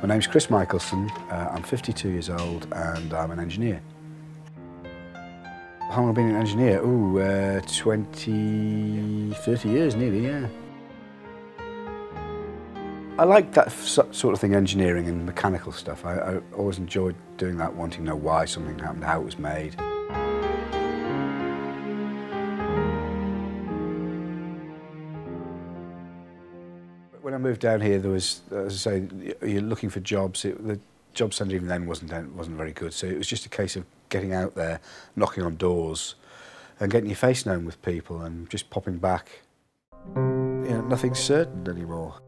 My name's Chris Michelson, I'm 52 years old and I'm an engineer. How long have I been an engineer? 30 years nearly, yeah. I like that sort of thing, engineering and mechanical stuff. I always enjoyed doing that, wanting to know why something happened, how it was made. When I moved down here, there was, as I say, you're looking for jobs. The job centre even then wasn't very good, so it was just a case of getting out there, knocking on doors, and getting your face known with people, and just popping back. You know, nothing's certain anymore.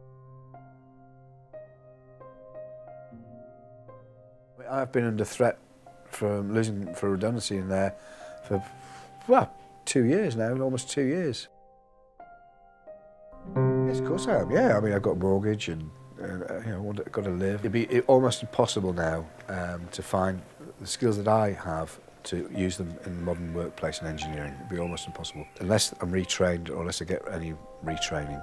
I've been under threat from losing for redundancy in there for, well, 2 years now, almost 2 years. Yes, of course I am, yeah. I mean, I've got a mortgage and you know, got to live. It'd be almost impossible now to find the skills that I have to use them in the modern workplace and engineering. It'd be almost impossible, unless I'm retrained or unless I get any retraining.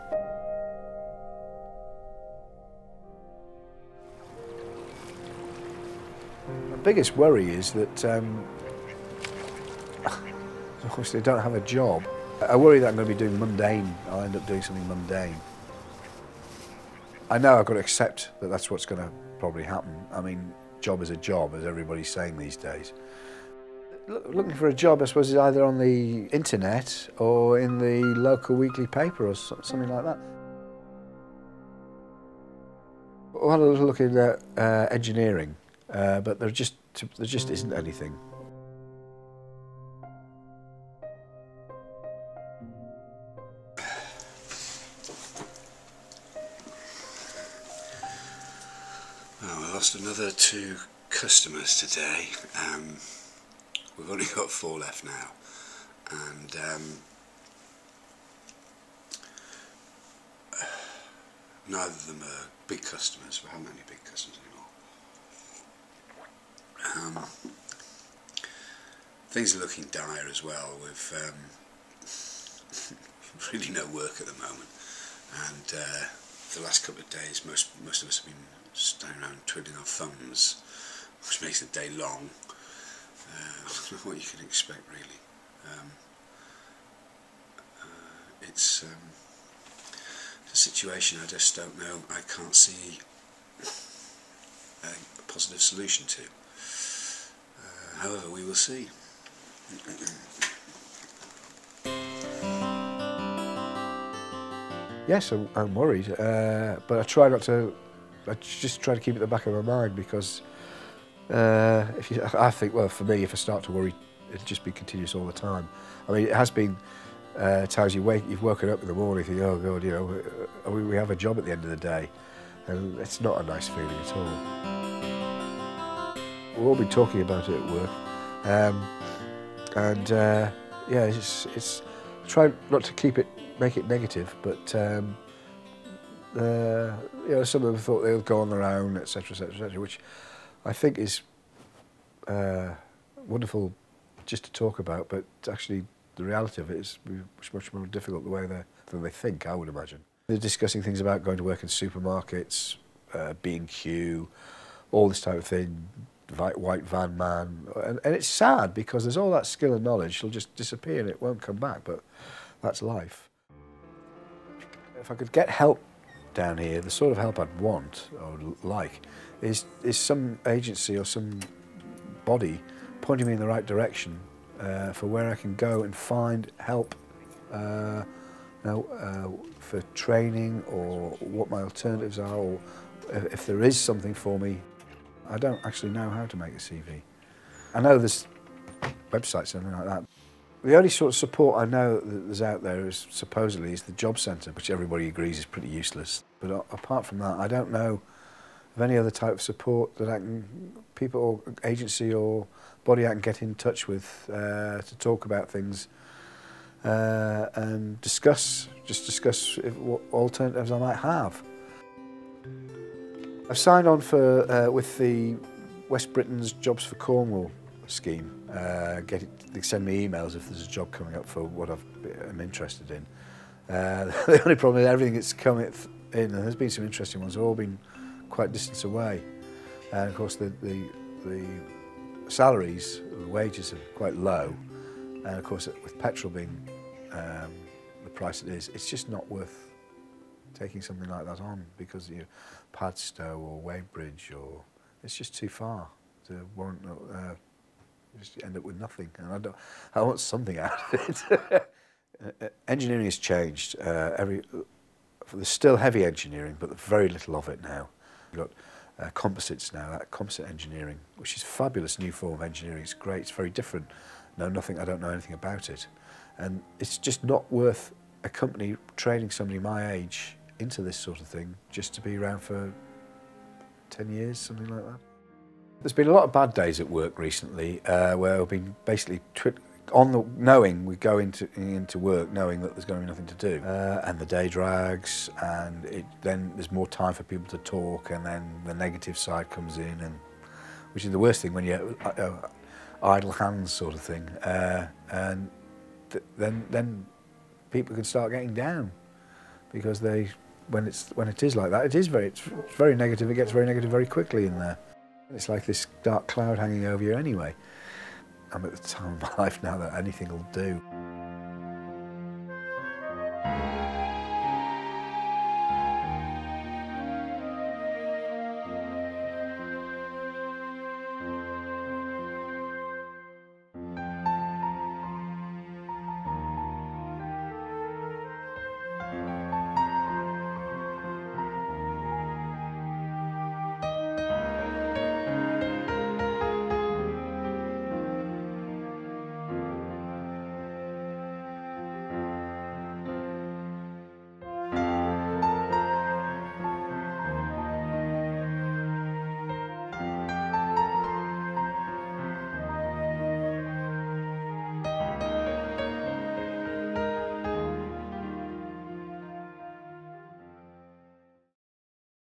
My biggest worry is that obviously I don't have a job. I worry that I'm going to be doing mundane. I'll end up doing something mundane. I know I've got to accept that that's what's going to probably happen. I mean, job is a job, as everybody's saying these days. Looking for a job, I suppose, is either on the internet or in the local weekly paper or something like that. I had a little look at engineering, but there just isn't anything. Well, we lost another 2 customers today. We've only got 4 left now, and neither of them are big customers. We haven't any big customers anymore. Things are looking dire as well. We've really no work at the moment, and the last couple of days most of us have been standing around twiddling our thumbs, which makes the day long. I don't know what you can expect, really. It's a situation I just don't know. I can't see a positive solution to. However, we will see. Yes, I'm worried, but I try not to. I just try to keep it at the back of my mind, because I think, well, for me, if I start to worry, it'll just be continuous all the time. I mean, it has been times you've woken up in the morning thinking, oh God, you know, we have a job at the end of the day, and it's not a nice feeling at all. We've all been talking about it at work, yeah, it's try not to make it negative, but you know, some of them thought they'll go on their own, etc., etc., etc., which I think is wonderful just to talk about, but actually the reality of it is much more difficult than they think, I would imagine. They're discussing things about going to work in supermarkets, B&Q, all this type of thing, white van man, and it's sad because there's all that skill and knowledge, it'll just disappear and it won't come back, but that's life. If I could get help down here, the sort of help I'd want or like is some agency or some body pointing me in the right direction for where I can go and find help, you know, for training, or what my alternatives are, or if there is something for me. I don't actually know how to make a CV. I know there's websites and everything like that. The only sort of support I know that there's out there is supposedly the job centre, which everybody agrees is pretty useless. But apart from that, I don't know of any other type of support that people or agency or body I can get in touch with to talk about things and discuss what alternatives I might have. I've signed on for with the West Britain's Jobs for Cornwall scheme. They send me emails if there's a job coming up for what I'm interested in. The only problem is everything that's come in, and there's been some interesting ones, have all been quite distance away, and of course the salaries, the wages are quite low, and of course with petrol being the price it is, it's just not worth taking something like that on, because Padstow or Weybridge, or it's just too far to warrant. Just end up with nothing, and I want something out of it. Engineering has changed. There's still heavy engineering, but very little of it now. We've got composites now, that composite engineering, which is a fabulous new form of engineering. It's great, it's very different. I don't know anything about it. And it's just not worth a company training somebody my age into this sort of thing just to be around for 10 years, something like that. There's been a lot of bad days at work recently where we've been basically knowing we go into work knowing that there's going to be nothing to do, and the day drags, and then there's more time for people to talk, and then the negative side comes in, and which is the worst thing when you idle hands sort of thing, and then people can start getting down, because when it is like that, it's very negative. It gets very negative very quickly in there. It's like this dark cloud hanging over you anyway. I'm at the time of my life now that anything will do.